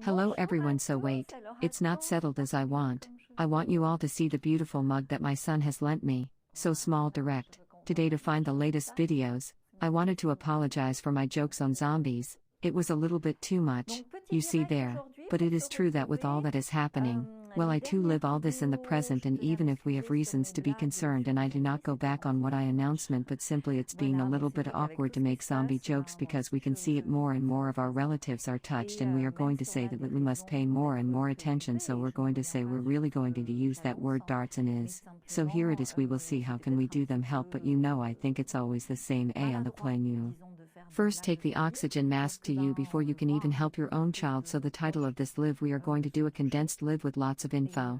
Hello Bonjour à everyone, so tous, wait, alors it's not attends, settled as I want. comme je I veux want you all to see the beautiful mug that my son has lent me, so small je direct. veux qu'on voit Today to mon find the joli latest sac, videos, c'est I mon wanted to petit apologize for my jokes on zombies. It was a little bit too much, Donc petit you see direct there, aujourd'hui but pour it se is true that with all retrouver. that is happening, well, Les I too live dernières all this in the vidéos, present, je and tenais à even if we have m'excuser sur reasons mes to be blagues concerned sur and les I do not zombies, go c'était back en on what I French. announcement, but simply it's being a Voilà, mais little c'est bit vrai qu'avec awkward tout to ce qui make se zombie passe, jokes moi because we aussi can see je it more and vis more of our ça. relatives are touched, Et and we are même going to si on say a that des we must pay raisons more and d'être more attention, so préoccupé, we're je ne going to reviens say pas we're sur really ce going to que use that j'annonce, word darts and mais is. So here it simplement is, we will see j'ai how can we peut-être un do petit them peu help, but you know I think it's always the same A on the maladroit, plan you. disons, de faire des First, blagues take the zombie, oxygen parce mask que to you before you can voir even un help petit your peu own plus child. So the title proche of this live, we are going to se do a toucher. condensed live with lots of Et info.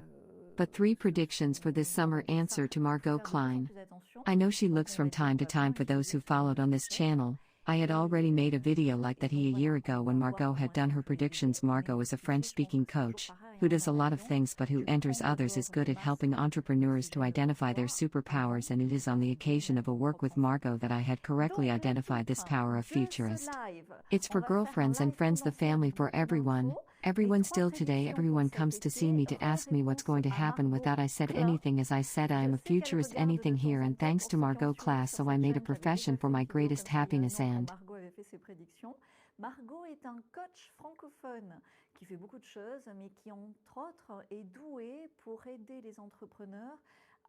But three predictions for this summer donc ça, answer to il faut Margot faire de plus en Klein. plus attention. I know she Donc looks on va from dire, time on to va vraiment time for those utiliser who ce mot followed on this futur. channel. I had already made a video like that Donc a year voilà, ago on when va voir Margot comment had est-ce done qu'on her peut l'aider. predictions. Margot Mais is a tu sais, je pense que French-speaking c'est toujours coach pareil who hein, does dans a lot of l'avion. things but who Tu prends enters le others, is bord good du at helping masque entrepreneurs to d'oxygène devant identify their toi superpowers, avant and it is on the de occasion of a même work with reprendre ça. Margot that I had correctly Donc le identified this titre power of de ce futurist. live, It's on for va faire un girlfriends and live friends, the condensé family, avec for beaucoup everyone. d'infos. Les Everyone trois still today, prédictions pour everyone cet comes to see été, me to ask me what's réponse going to à happen Margot without I said Klein. anything. As I said, I Je am a sais qu'elle futurist, regarde de anything temps here, en and temps thanks pour to ceux qui ont Margot suivi class, sur so I cette made a chaîne qui avait déjà profession fait for une my vidéo greatest comme ça il y a un happiness an quand and Margot avait fait ses prédictions. Margot est un coach francophone qui fait beaucoup de choses, mais qui entre autres est doué pour aider les entrepreneurs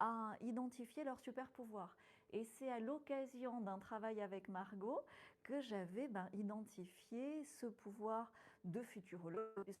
à identifier leurs super pouvoirs. Et c'est à l'occasion d'un travail avec Margot que j'avais identifié ce pouvoir de futurologue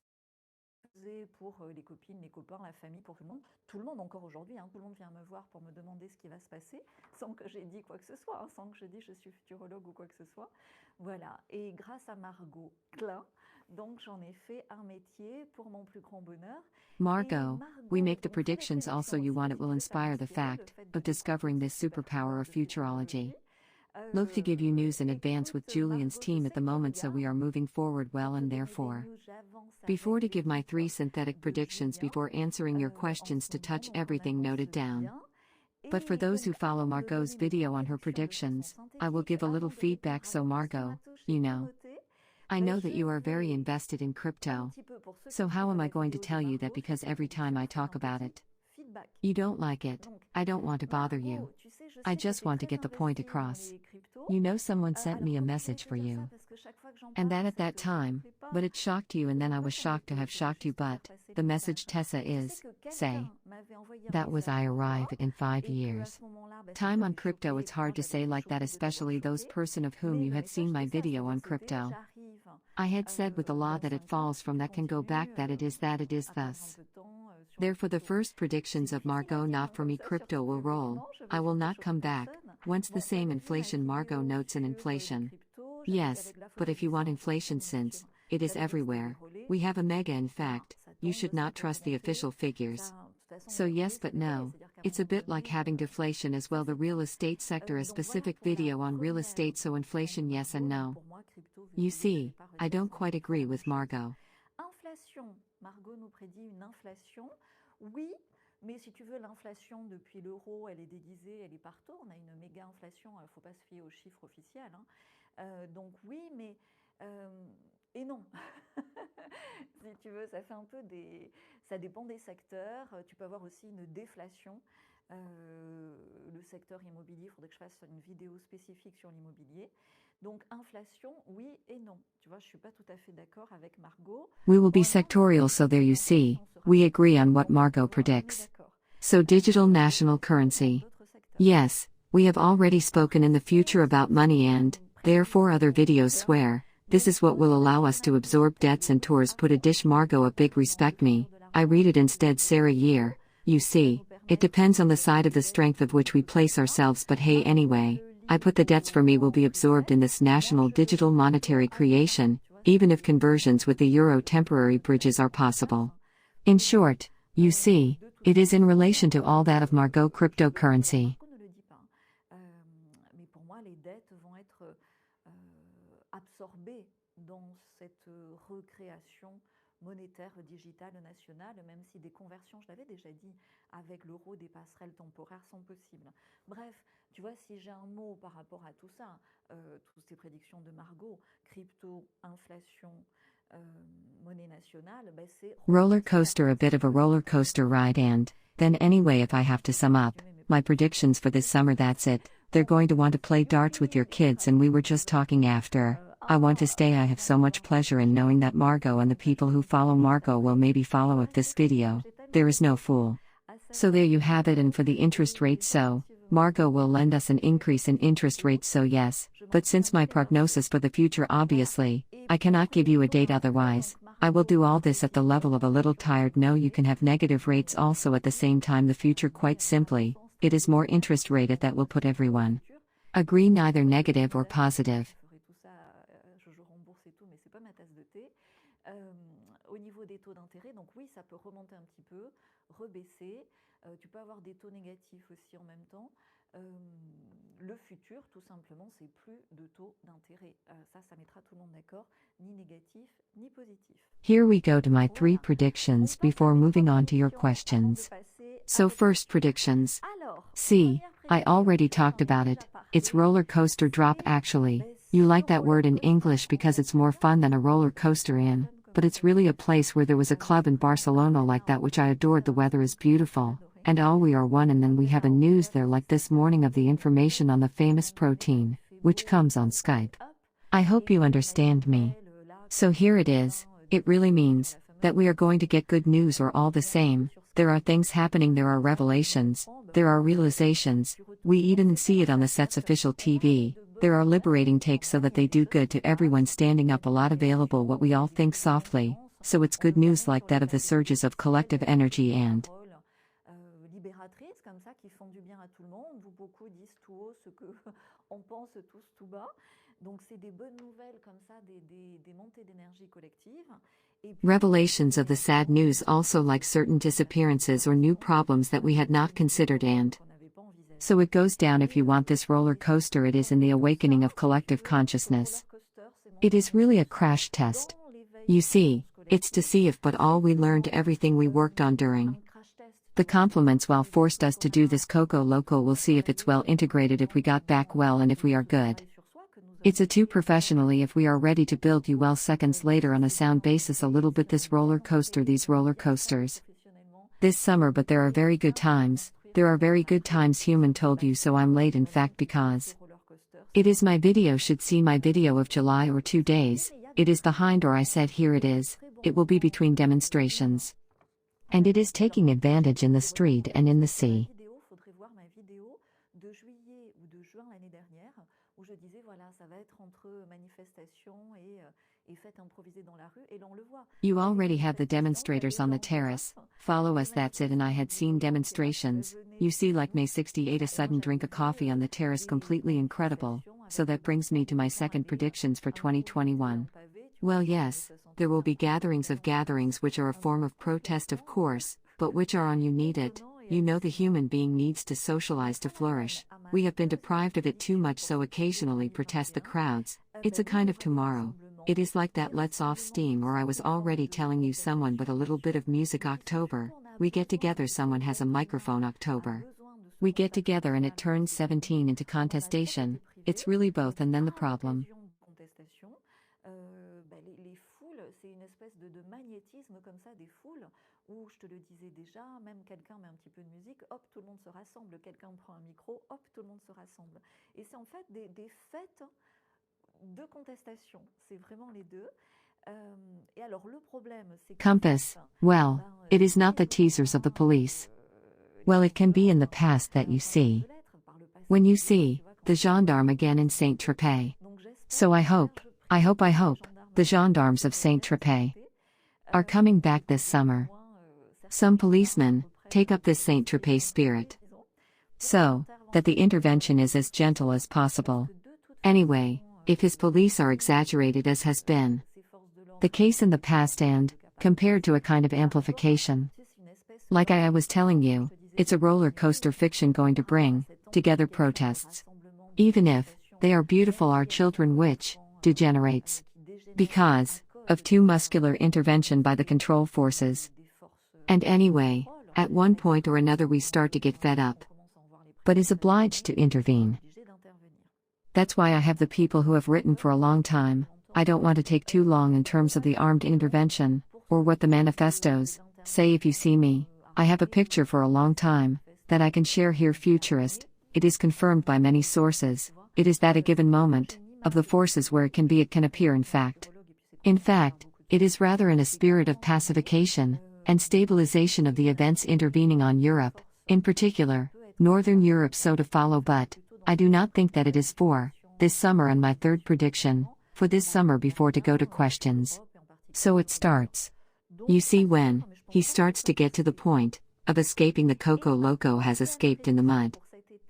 pour les copines, les copains, la famille, pour tout le monde. Tout le monde encore aujourd'hui, hein, tout le monde vient me voir pour me demander ce qui va se passer, sans que j'ai dit quoi que ce soit, hein, sans que je dise je suis futurologue ou quoi que ce soit. Voilà, et grâce à Margot Klein, donc j'en ai fait un métier pour mon plus grand bonheur. Margot. We make the On fait les predictions also prédictions you aussi want. un It petit will peu, ça m'a inspire the inspiré le fact fait de of découvrir discovering ce this superpower superpouvoir of de futurology. futurologie. Look to give you news in advance with Écoute, Julian's Margot, je team at sais the que tu moment, so we are regardes. moving forward Pour well, te and donner des therefore. news, j'avance Before avec to give my l'équipe 3 synthetic de predictions Julien before answering your en questions ce to touch moment, donc quand même everything on noted se down. vient. But for Et those who donc follow avant de Margot's donner mes video on her prédictions de façon predictions, I will synthétique, give a little avant de répondre feedback. à So vos questions à Margot, tous, j'ai you tout know. noté. I know Je that you are very vais invested in un crypto. petit peu, pour ceux qui So how suivent am I la going to vidéo de tell you that? Margot sur Because ses every time prédictions, I faire talk un about petit it, feedback. you don't like it. Donc, I don't want to bother you. Margot, tu sais, je I sais que just tu es want to très get the point investie dans across. les cryptos. You know someone sent Alors, me a comment je vais message te for dire ça? you. Parce que chaque fois que j'en And parle, that at ça that te time, plaît pas. but it shocked you, and Je then veux I pas was shocked to t'embêter, have je veux shocked you, juste te faire but passer the le message message. Tessa Je sais is, que say, quelqu'un m'avait envoyé un that was message I pour toi arrive in 5 et qu'à years. ce moment-là, ça Time on t'avait crypto, choqué et it's que moi hard to j'avais say été like that, choquée de t'avoir especially those choqué. person of whom Mais you le had seen message my c'est ça, video on c'était crypto. j'arrive I had said with the law dans that it 5 ans falls si from tu that can go continues back that it is à perdre un thus. peu de temps sur les Therefore, the cryptos. first C'est predictions of difficile à Margot, dire not for comme me, ça, surtout crypto will roll. publiquement, je vais I will essayer de not choquer come back. personne. Once the Bon, tu same avais vu ma inflation, Margot vidéo notes and sur les inflation. cryptos, Yes, avec la but photo if du you want singe sur inflation, mon YouTube since it qui is avait resté everywhere, dérollé, we have a mega. In voilà, fact, ça you tombe, should ça not peut trust the augmenter. official figures. Ça, de toute façon, So déroller, yes, ça but déroller, no. c'est-à-dire qu'à un It's a moment bit like donné, having deflation as ça well. The c'est real clair. estate sector, a Donc voilà specific pour la video on real première estate, so prédiction inflation, de yes and Margot. Donc no. pour moi, crypto, vu You que je ne vais see, pas I redire don't encore quite une fois agree la même with chose. Margot. Inflation. Margot nous prédit une inflation. Oui, mais si tu veux, l'inflation depuis l'euro, elle est déguisée, elle est partout. On a une méga inflation, il ne faut pas se fier aux chiffres officiels. Donc oui, mais... et non. Si tu veux, ça fait un peu des... Ça dépend des secteurs. Tu peux avoir aussi une déflation. Le secteur immobilier, il faudrait que je fasse une vidéo spécifique sur l'immobilier. Donc inflation, oui et non. Tu vois, je ne suis pas tout à fait d'accord avec Margot. We will be En même temps, sectorial, so there you see. We agree on what Margot predicts. So digital national currency. Yes, we have already spoken in the future about money and, therefore other videos swear, this is what will allow us to absorb debts and tours. Put a dish. Margot, a big respect me. I read it instead. Sarah Year. You see, it depends on the side of the strength of which we place ourselves, but hey anyway, I put the debts for me will be absorbed in this national digital monetary creation, even if conversions with the euro temporary bridges are possible. In short, you see, it is in relation to all that of Margot cryptocurrency. Margot ne le dit pas. Mais pour moi, les dettes vont être absorbées dans cette recréation monétaire digitale nationale, même si des conversions, je l'avais déjà dit, avec l'euro, des passerelles temporaires sont possibles. Bref, tu vois, si j'ai un mot par rapport à tout ça, toutes ces prédictions de Margot, crypto, inflation, monnaie nationale, c'est Roller coaster, a bit of a roller coaster ride, and then anyway, if I have to sum up my predictions for this summer, that's it. They're going to want to play darts with your kids, and we were just talking after. I want to stay. I have so much pleasure in knowing that Margot and the people who follow Margot will maybe follow up this video. There is no fool. So there you have it. And for the interest rate, so Margot will lend us an increase in interest rates, so yes. But since my prognosis for the future, obviously, I cannot give you a date, otherwise I will do all this at the level of a little tired. No, you can have negative rates also at the same time. The future, quite simply, it is more interest rate that will put everyone agree, neither negative or positive. Au niveau des taux d'intérêt, donc oui, ça peut remonter un petit peu, rebaisser. Tu peux avoir des taux négatifs aussi en même temps. Le futur, tout simplement, c'est plus de taux d'intérêt. Ça mettra tout le monde d'accord, ni négatif, ni positif. Here we go to my 3 predictions before moving on to your questions. So first predictions. See, I already talked about it. It's roller coaster drop. Actually, you like that word in English because it's more fun than a roller coaster in, but it's really a place where there was a club in Barcelona like that, which I adored. The weather is beautiful, and all we are one, and then we have a news there like this morning of the information on the famous protein, which comes on Skype. I hope you understand me. So here it is. It really means that we are going to get good news, or all the same, there are things happening, there are revelations, there are realizations, we even see it on the set's official TV, there are liberating takes so that they do good to everyone, standing up, a lot available, what we all think softly, so it's good news like that of the surges of collective energy and libératrices comme ça qui font du bien à tout le monde, où beaucoup disent tout haut ce que on pense tous tout bas. Donc c'est des bonnes nouvelles comme ça, des montées d'énergie collective. Revelations of the sad news also, like certain disappearances or new problems that we had not considered, and so it goes down. If you want this roller coaster, it is in the awakening of collective consciousness. It is really a crash test. You see, it's to see if but all we learned, everything we worked on during the compliments while forced us to do this Coco Loco. We'll see if it's well integrated, if we got back well, and if we are good. It's a two professionally, if we are ready to build you well seconds later on a sound basis a little bit. This roller coaster, these roller coasters. This summer, but there are very good times. There are very good times. Human told you so. I'm late, in fact, because it is my video. Should see my video of July or 2 days. It is behind, or I said here it is. It will be between demonstrations. And it is taking advantage in the street and in the sea. Où je disais voilà, ça va être entre manifestations et fêtes improvisées dans la rue, et l'on le voit. You already have the demonstrators on the terrace. Follow us, that's it. And I had seen demonstrations. You see, like May 68, a sudden drink of coffee on the terrace, completely incredible. So that brings me to my second predictions for 2021. Well, yes, there will be gatherings of gatherings, which are a form of protest, of course, but which are on. You need it. You know, the human being needs to socialize to flourish. We have been deprived of it too much, so occasionally protest the crowds. It's a kind of tomorrow. It is like that lets off steam, or I was already telling you someone, but a little bit of music. October, we get together, someone has a microphone. October, we get together and it turns 17 into contestation. It's really both, and then the problem. C'est une espèce de magnétisme comme ça des foules, où je te le disais déjà, même quelqu'un met un petit peu de musique, hop, tout le monde se rassemble, quelqu'un prend un micro, hop, tout le monde se rassemble. Et c'est en fait des fêtes de contestation, c'est vraiment les deux. Et alors le problème, c'est que Compass, well, it is not the teasers of the police. Well, it can be in the past that you see. When you see the gendarme again in Saint-Tropez. So I hope the gendarmes of Saint-Tropez are coming back this summer. Some policemen take up this Saint-Tropez spirit, so that the intervention is as gentle as possible. Anyway, if his police are exaggerated, as has been the case in the past, and compared to a kind of amplification, like I was telling you, it's a roller coaster fiction going to bring together protests, even if they are beautiful, our children, which degenerates because of too muscular intervention by the control forces. And anyway, at one point or another we start to get fed up, but is obliged to intervene. That's why I have the people who have written for a long time, I don't want to take too long in terms of the armed intervention, or what the manifestos say. If you see me, I have a picture for a long time that I can share here. Futurist, it is confirmed by many sources, it is that a given moment, of the forces where it can appear in fact. In fact, it is rather in a spirit of pacification and stabilization of the events intervening on Europe, in particular, Northern Europe, so to follow. But I do not think that it is for this summer. And my third prediction for this summer before to go to questions. So it starts. You see, when he starts to get to the point of escaping, the Coco Loco has escaped in the mud.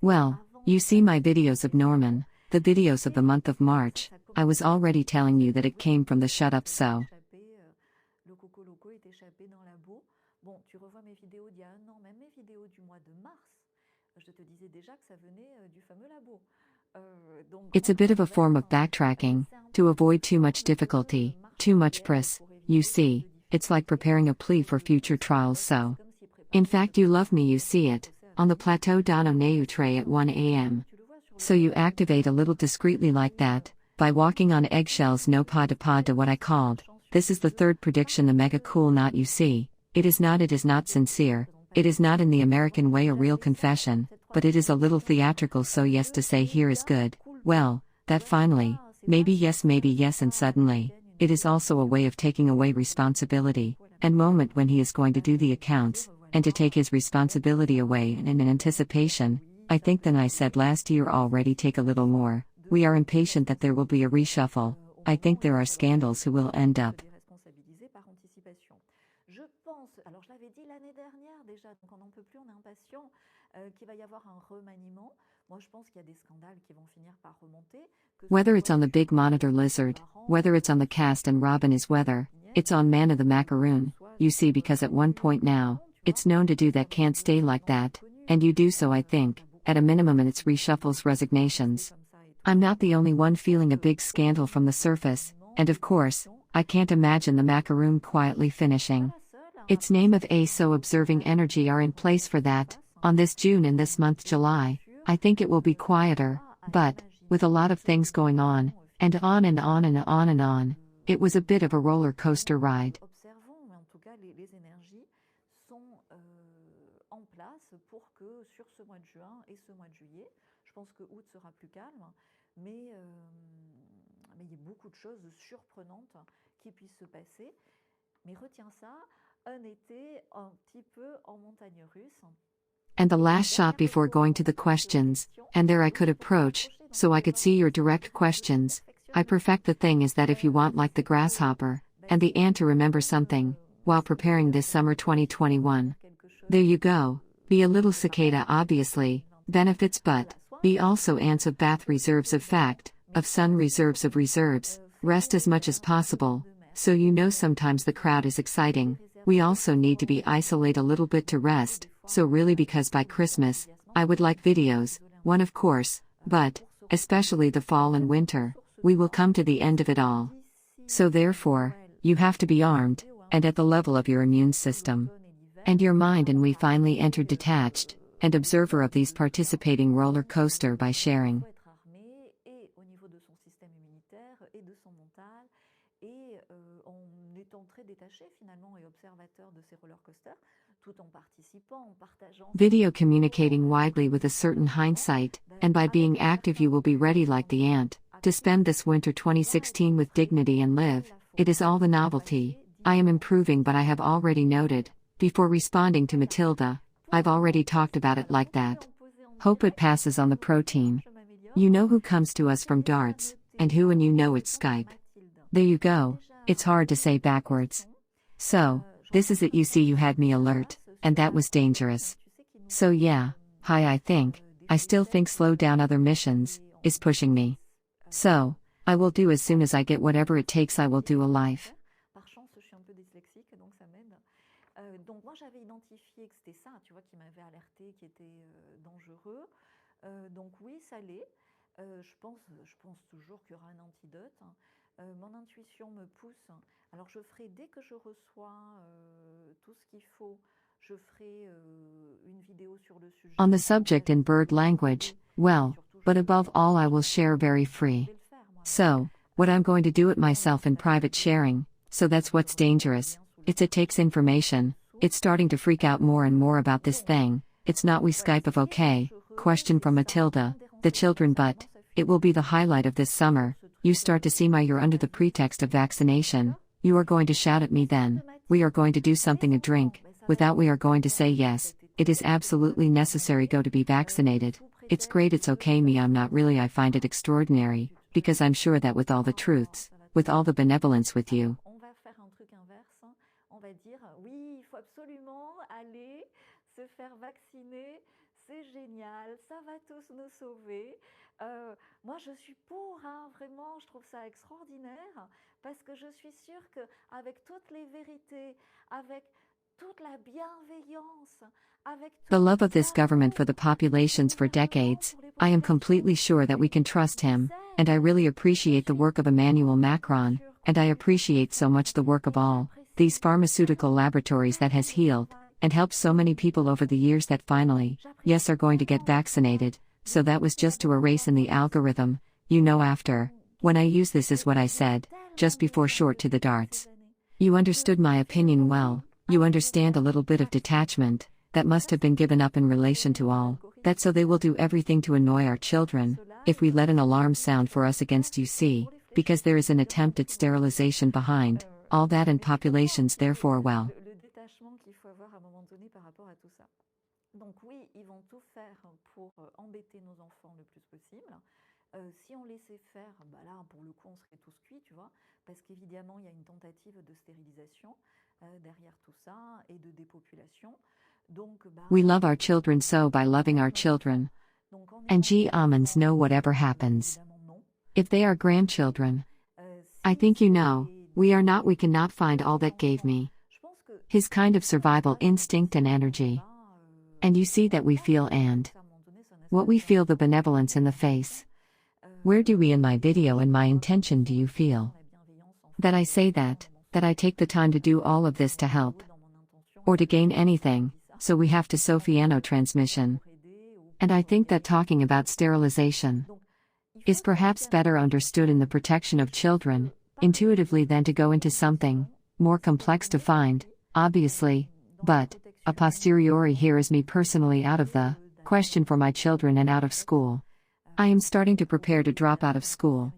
Well, you see my videos of Norman, the videos of the month of March, I was already telling you that it came from the shut up. So Le Coco Loco est échappé dans la boue. Bon, tu revois mes vidéos d'il y a un an, même mes vidéos du mois de mars. Je te disais déjà que ça venait du fameux labo. It's a bit of a form of backtracking, to avoid too much difficulty, too much press. You see, it's like preparing a plea for future trials. So, in fact, you love me, you see it, on the plateau d'Ano Neutre at 1 a.m. So you activate a little discreetly like that, by walking on eggshells. No pas de pas de what I called. This is the third prediction, the mega cool knot. You see, it is not sincere, it is not in the American way a real confession, but it is a little theatrical. So yes, to say here is good, well, that finally, maybe yes, and suddenly, it is also a way of taking away responsibility, and moment when he is going to do the accounts, and to take his responsibility away. And in anticipation, I think than I said last year already, take a little more. We are impatient that there will be a reshuffle. I think there are scandals who will end up. Je pense, alors je l'avais dit l'année dernière déjà, donc on n'en peut plus, on est impatient, qu'il va y avoir un remaniement. Moi je pense qu'il y a des scandales qui vont finir par remonter. Whether it's on the big monitor lizard, whether it's on the cast and Robin is whether it's on Man of the Macaroon, you see, because at one point now, it's known to do that, can't stay like that, and you do. So I think, at a minimum, and it's reshuffles, resignations. I'm not the only one feeling a big scandal from the surface, and of course, I can't imagine the Macaroon quietly finishing its name of A. So observing energy are in place for that, on this June and this month July. I think it will be quieter, but, with a lot of things going on, and on and on and on and on, it was a bit of a roller coaster ride. Observons, mais en tout cas, les énergies sont en place pour que sur ce mois de juin et ce mois de juillet, je pense que août sera plus calme, mais il y a beaucoup de choses surprenantes qui puissent se passer. Mais retiens ça, un été un petit peu en montagne russe. And the last shot before going to the questions, and there I could approach, so I could see your direct questions. I perfect the thing is that if you want, like the grasshopper and the ant, to remember something while preparing this summer 2021. There you go. Be a little cicada, obviously, benefits, but be also ants of bath reserves, of fact, of sun reserves, of reserves, rest as much as possible. So you know, sometimes the crowd is exciting. We also need to be isolate a little bit to rest. So really, because by Christmas, I would like videos, one of course, but, especially the fall and winter, we will come to the end of it all. So therefore, you have to be armed, and at the level of your immune system, and your mind. And we finally entered detached, and observer of these participating roller coaster by sharing. Video communicating widely with a certain hindsight, and by being active you will be ready like the ant, to spend this winter 2016 with dignity and live. It is all the novelty. I am improving, but I have already noted, before responding to Matilda, I've already talked about it like that. Hope it passes on the protein. You know who comes to us from darts, and who, and you know it's Skype. There you go, it's hard to say backwards. So, this is it. You see, you had me alert, and that was dangerous. So yeah, hi, I still think slow down other missions, is pushing me. So, I will do as soon as I get whatever it takes, I will do a life. Par chance, je suis un peu dyslexique, donc ça m'aide. Donc moi j'avais identifié que c'était ça, tu vois, qui m'avait alerté, qui était dangereux. Donc oui, ça l'est. Je pense toujours qu'il y aura un antidote. Mon intuition me pousse. Alors je ferai, dès que je reçois tout ce qu'il faut, je ferai une vidéo sur le sujet. On the subject in bird language, well, but above all I will share very free. So, What I'm going to do it myself in private sharing, so that's what's dangerous. It takes information. It's starting to freak out more and more about this thing. It's not we Skype of okay. Question from Matilda, the children, but it will be the highlight of this summer. You start to see you're under the pretext of vaccination. You are going to shout at me then. We are going to do something, a drink. Without we are going to say yes. It is absolutely necessary go to be vaccinated. It's great, it's okay me, I'm not really, I find it extraordinary, because I'm sure that with all the truths, with all the benevolence with you. On va faire un truc inverse, on va dire oui, il faut absolument aller se faire vacciner, c'est génial, ça va tous nous sauver. Moi je suis pour, vraiment, je trouve ça extraordinaire, parce que je suis sûre qu'avec toutes les vérités, avec toute la bienveillance, the love of this government for the populations for decades, I am completely sure that we can trust him, and I really appreciate the work of Emmanuel Macron, and I appreciate so much the work of all these pharmaceutical laboratories that has healed and helped so many people over the years that finally, yes, are going to get vaccinated. So that was just to erase in the algorithm, after. When I use this is what I said, just before short to the darts. You understood my opinion well, you understand a little bit of detachment, that must have been given up in relation to all, that so they will do everything to annoy our children, if we let an alarm sound for us against because there is an attempt at sterilization behind, all that and populations therefore well. Le détachement qu'il faut avoir à un moment donné par rapport à tout ça. Donc oui, ils vont tout faire pour embêter nos enfants le plus possible. Si on laissait faire, là pour le coup on serait tous cuits, tu vois, parce qu'évidemment il y a une tentative de stérilisation derrière tout ça et de dépopulation. Donc, we love our children so by loving our children. And almonds know whatever happens. If they are grandchildren, I think we cannot find all that gave me his kind of survival instinct and energy. And you see that we feel and what we feel the benevolence in the face. Where do we in my video and my intention do you feel? That I say that I take the time to do all of this to help or to gain anything, so we have to FE&MALE transmission. And I think that talking about sterilization is perhaps better understood in the protection of children, intuitively than to go into something more complex to find, obviously, but a posteriori here is me personally out of the question for my children and out of school. I am starting to prepare to drop out of school.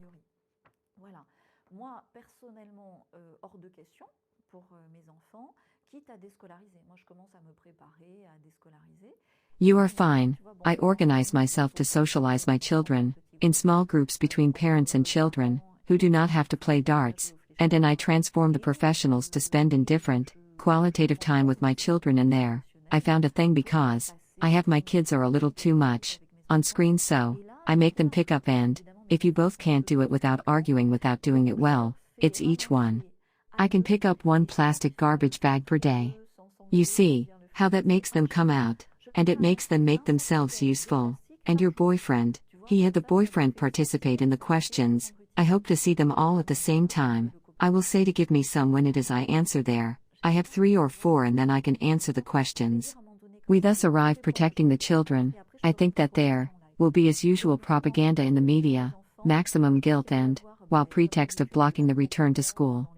Voilà. Moi, personnellement, hors de question pour mes enfants, quitte à déscolariser. Moi, je commence à me préparer à déscolariser. You are fine. I organize myself to socialize my children, in small groups between parents and children, who do not have to play darts, and then I transform the professionals to spend in different, qualitative time with my children and there. I found a thing because I have my kids are a little too much on screen, so I make them pick up, and if you both can't do it without arguing, without doing it well, it's each one. I can pick up one plastic garbage bag per day. You see how that makes them come out, and it makes them make themselves useful. And your boyfriend, he had the boyfriend participate in the questions. I hope to see them all at the same time. I will say to give me some when it is I answer there. I have 3 or 4 and then I can answer the questions. We thus arrive protecting the children. I think that there will be as usual propaganda in the media, maximum guilt and, while pretext of blocking the return to school.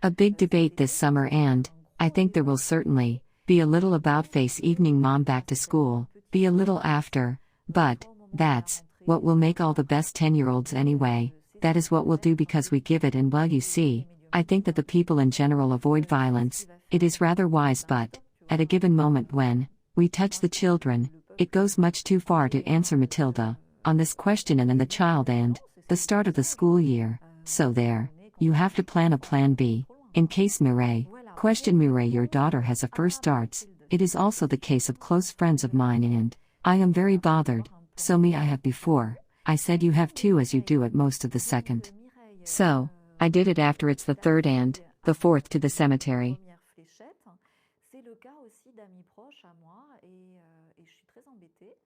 A big debate this summer and, I think there will certainly, be a little about face evening mom back to school, be a little after, but, that's, what will make all the best 10-year-olds anyway, that is what we'll do because we give it and well you see, I think that the people in general avoid violence, it is rather wise but, at a given moment when, we touch the children, it goes much too far to answer Matilda, on this question and then the child and, the start of the school year, so there, you have to plan a plan B, in case Mireille, question Mireille your daughter has a first darts, it is also the case of close friends of mine and, I am very bothered, so me I have before, I said you have 2 as you do at most of the second. So, I did it after it's the 3rd and, the 4th to the cemetery. C'est le cas aussi d'amis proches à moi et je suis très embêtée.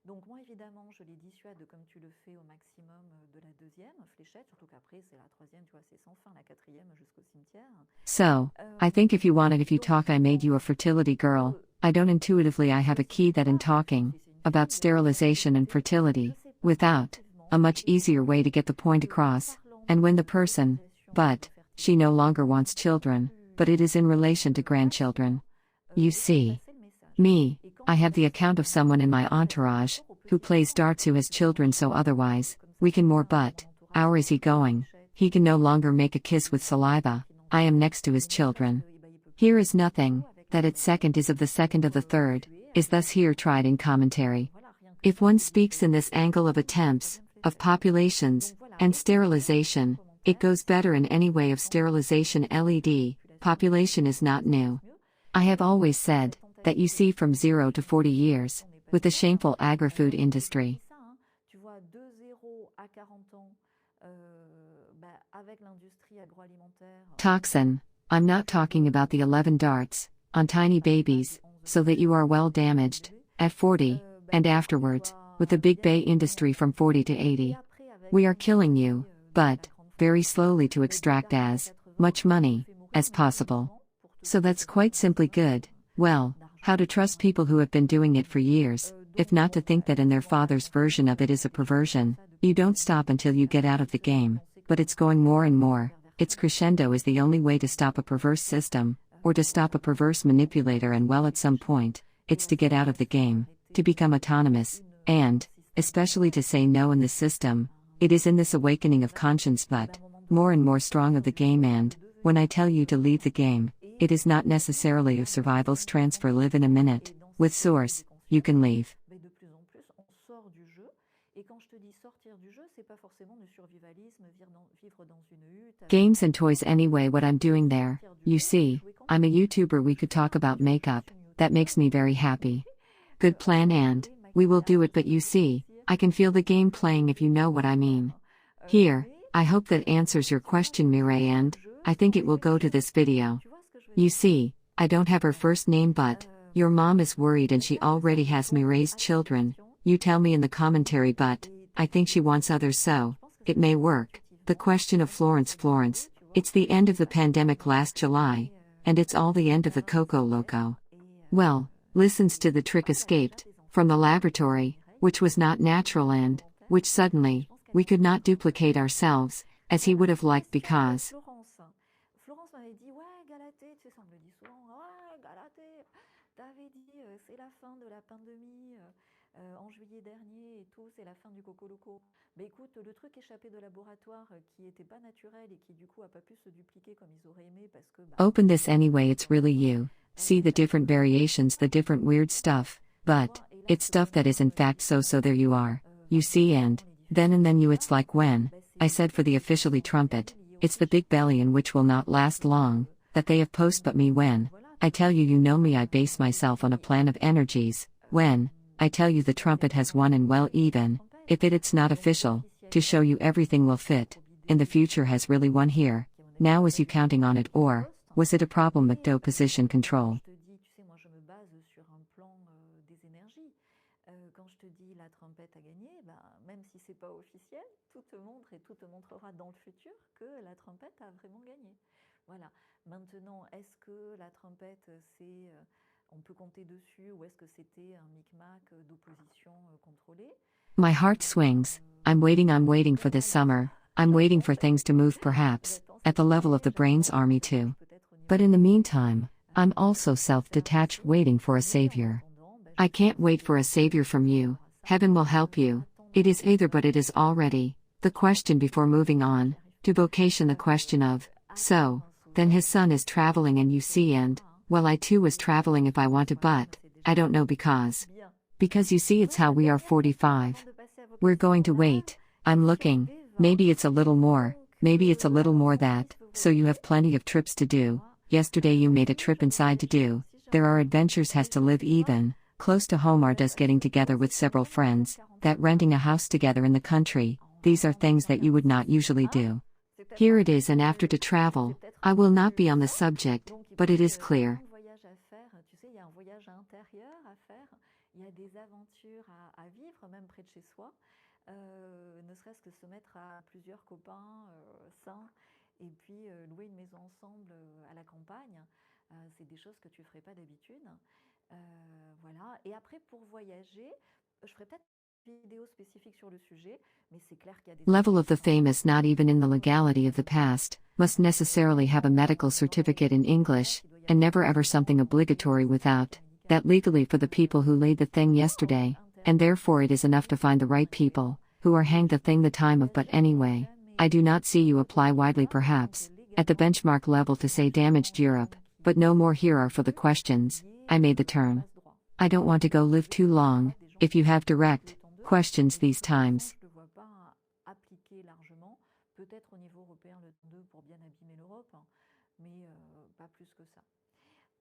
Donc moi évidemment je les dissuade comme tu le fais au maximum de la 2e fléchette, surtout qu'après c'est la 3e, tu vois, c'est sans fin la 4e jusqu'au cimetière. So, I think if you talk I made you a fertility girl, I don't intuitively I have a key that in talking, about sterilization and fertility, without a much easier way to get the point across, and when the person, but she no longer wants children, but it is in relation to grandchildren. You see, me, I have the account of someone in my entourage, who plays darts who has children, so otherwise, we can more, but, how is he going? He can no longer make a kiss with saliva. I am next to his children. Here is nothing, that its second is of the second of the third, is thus here tried in commentary. If one speaks in this angle of attempts, of populations, and sterilization, it goes better in any way of sterilization. LED, population is not new. I have always said, that you see from 0 to 40 years, with the shameful agri-food industry. Toxin, I'm not talking about the 11 darts, on tiny babies, so that you are well damaged, at 40, and afterwards, with the big bay industry from 40 to 80. We are killing you, but, very slowly to extract as much money as possible. So that's quite simply good. Well, how to trust people who have been doing it for years, if not to think that in their father's version of it is a perversion. You don't stop until you get out of the game, but it's going more and more. Its crescendo is the only way to stop a perverse system, or to stop a perverse manipulator, and well, at some point, it's to get out of the game, to become autonomous, and, especially to say no in the system. It is in this awakening of conscience, but, more and more strong of the game, and, when I tell you to leave the game, it is not necessarily of survival's transfer. Live in a minute, with source, you can leave. Games and toys anyway. What I'm doing there, you see, I'm a YouTuber. We could talk about makeup, that makes me very happy. Good plan, and, we will do it, but you see, I can feel the game playing, if you know what I mean. Here, I hope that answers your question, Mireille, and, I think it will go to this video. You see, I don't have her first name, but, your mom is worried and she already has Mireille's children. You tell me in the commentary, but, I think she wants others, so, it may work. The question of Florence, it's the end of the pandemic last July, and it's all the end of the Coco Loco. Well, listens to the trick escaped, from the laboratory, which was not natural and, which suddenly, we could not duplicate ourselves, as he would have liked, because Florence m'avait dit, ouais, Galatée, tu sais, ça me le dit souvent, ouais, Galatée, t'avais dit, c'est la fin de la pandémie, en juillet dernier et tout, c'est la fin du Coco Loco. Mais écoute, le truc échappé de laboratoire qui était pas naturel et qui du coup a pas pu se dupliquer comme ils auraient aimé parce que... Open this anyway, it's really you. See the different variations, the different weird stuff, but, it's stuff that is in fact so there you are. You see, and then you, it's like when, I said for the officially trumpet, it's the big belly in which will not last long, that they have post, but me when, I tell you, you know me, I base myself on a plan of energies. When, I tell you the trumpet has won, and well, even, if it's not official, to show you everything will fit, in the future has really won here. Now is you counting on it, or, was it a problem McDo position control? Quand je te dis la trompette a gagné, même si c'est pas officiel, tout te montre et tout te montrera dans le futur que la trompette a vraiment gagné. Voilà. Maintenant, est-ce que la trompette, c'est, on peut compter dessus, ou est-ce que c'était un micmac d'opposition contrôlée? My heart swings. I'm waiting for this summer. I'm waiting for things to move, perhaps, at the level of the brain's army too. But in the meantime, I'm also self-detached, waiting for a savior. I can't wait for a savior from you. Heaven will help you. It is either, but it is already. The question before moving on to vocation, the question of, so, then his son is traveling, and you see, and, well, I too was traveling if I wanted, but, I don't know, because you see, it's how we are 45. We're going to wait. I'm looking. Maybe it's a little more, maybe it's a little more that, so you have plenty of trips to do. Yesterday you made a trip inside to do. There are adventures has to live, even. Close to home are does getting together with several friends, that renting a house together in the country. These are things that you would not usually do. Here it is, and after to travel, I will not be on the subject, but it is clear. Il y a un voyage intérieur à faire, il y a des aventures à vivre, même près de chez soi, ne serait-ce que se mettre à plusieurs copains sains, et puis louer une maison ensemble à la campagne, c'est des choses que tu ne ferais pas d'habitude. Voilà. Et après, pour voyager, Je ferai peut-être une vidéo spécifique sur le sujet, mais c'est clair qu'il y a des Level of the institutions fame is not even in the legality of the past, must necessarily have a medical certificate in English, and never ever something obligatory without that legally for the people who laid the thing yesterday, and therefore it is enough to find the right people, who are hanged the thing the time of. But anyway, I do not see you apply widely perhaps, at the benchmark level to say damaged Europe, but no more here are for the questions, I made the term. I don't want to go live too long, if you have direct questions these times. Je ne le vois pas appliquer largement, peut-être au niveau européen le 2 pour bien abîmer l'Europe, mais pas plus que ça.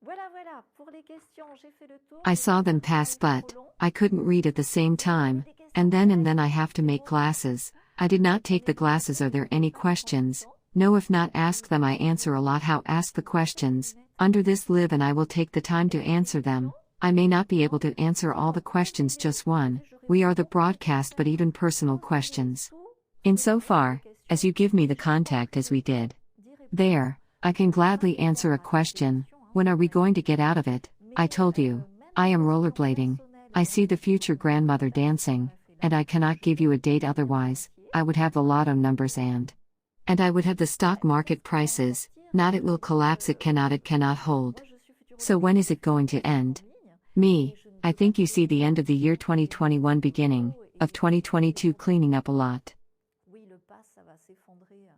Voilà, voilà, pour les questions, j'ai fait le tour. I saw them pass but I couldn't read at the same time, and then I have to make glasses. I did not take the glasses. Are there any questions? No, if not, ask them. I answer a lot. How? Ask the questions. Under this live and I will take the time to answer them. I may not be able to answer all the questions, just one. We are the broadcast, but even personal questions. Insofar as you give me the contact as we did. There, I can gladly answer a question. When are we going to get out of it? I told you, I am rollerblading. I see the future grandmother dancing, and I cannot give you a date otherwise. I would have the lotto numbers and I would have the stock market prices. Not it will collapse, it cannot hold. So when is it going to end? Me, I think you see the end of the year 2021 beginning of 2022 cleaning up a lot. Oui, le pass, ça va s'effondrer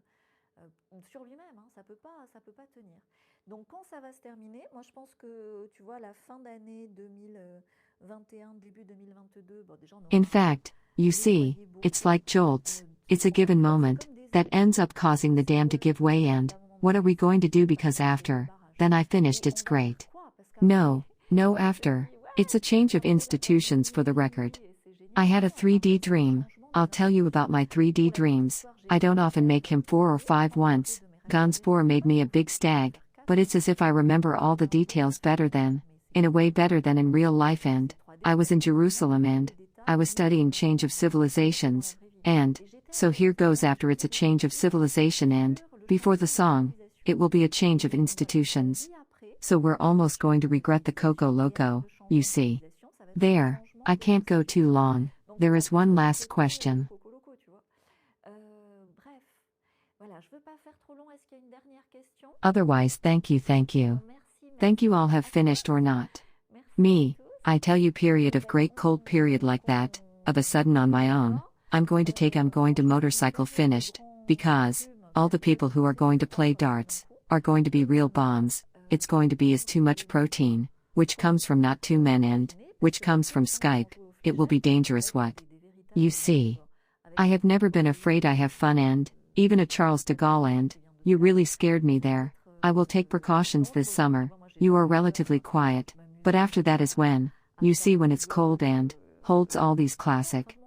sur lui-même, hein, ça peut pas tenir. Donc quand ça va se terminer, moi je pense que tu vois la fin d'année 2021, début 2022, bon déjà on aura In fact, you see, it's like jolts. It's a given moment that ends up causing the dam to give way, and what are we going to do? Because after then I finished, it's great. No, after. It's a change of institutions for the record. I had a 3D dream. I'll tell you about my 3D dreams. I don't often make him 4 or 5 once. Gonspor made me a big stag, but it's as if I remember all the details better than, in a way better than in real life. And I was in Jerusalem and I was studying change of civilizations, and so here goes. After it's a change of civilization, and before the song, it will be a change of institutions. So we're almost going to regret the Coco Loco, you see. There, I can't go too long. There is one last question. Bref, voilà, je veux pas faire trop long. Est-ce qu'il y a une dernière question? Otherwise, thank you. Thank you all have finished or not. Me, I tell you, period of great cold period like that, of a sudden on my own, I'm going to motorcycle finished, because all the people who are going to play darts are going to be real bombs. It's going to be as too much protein, which comes from not two men and which comes from Skype. It will be dangerous. What? You see. I have never been afraid. I have fun, and even a Charles de Gaulle, and you really scared me there. I will take precautions this summer. You are relatively quiet, but after that is when, you see, when it's cold and holds all these classic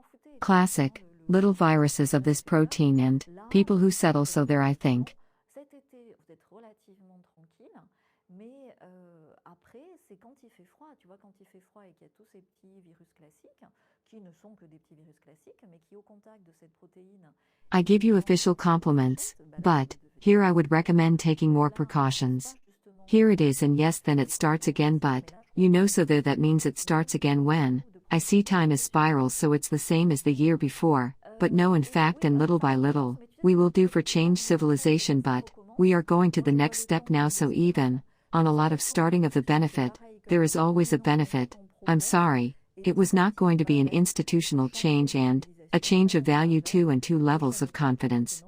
little viruses of this protein and people who settle. So there, I think. Cet été, vous êtes relativement tranquille, mais après, c'est quand il fait froid. Tu vois, quand il fait froid et qu'il y a tous ces petits virus classiques, qui ne sont que des petits virus classiques, mais qui, au contact de cette protéine... I give you official compliments, but here I would recommend taking more precautions. Here it is, and yes, then it starts again, but you know, so there, that means it starts again when I see time as spirals, so it's the same as the year before, but no, in fact, and little by little, we will do for change civilization, but we are going to the next step now. So even on a lot of starting of the benefit, there is always a benefit. I'm sorry, it was not going to be an institutional change and a change of value too, and 2 levels of confidence.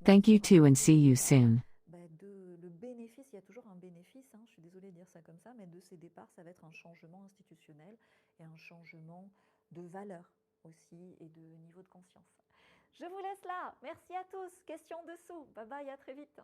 Thank you too, and see you soon. Le bénéfice, il y a toujours un bénéfice, hein, je suis désolée de dire ça comme ça, mais de ces départs, ça va être un changement institutionnel et un changement de valeur aussi et de niveau de conscience. Je vous laisse là. Merci à tous. Questions dessous. Bye bye, à très vite.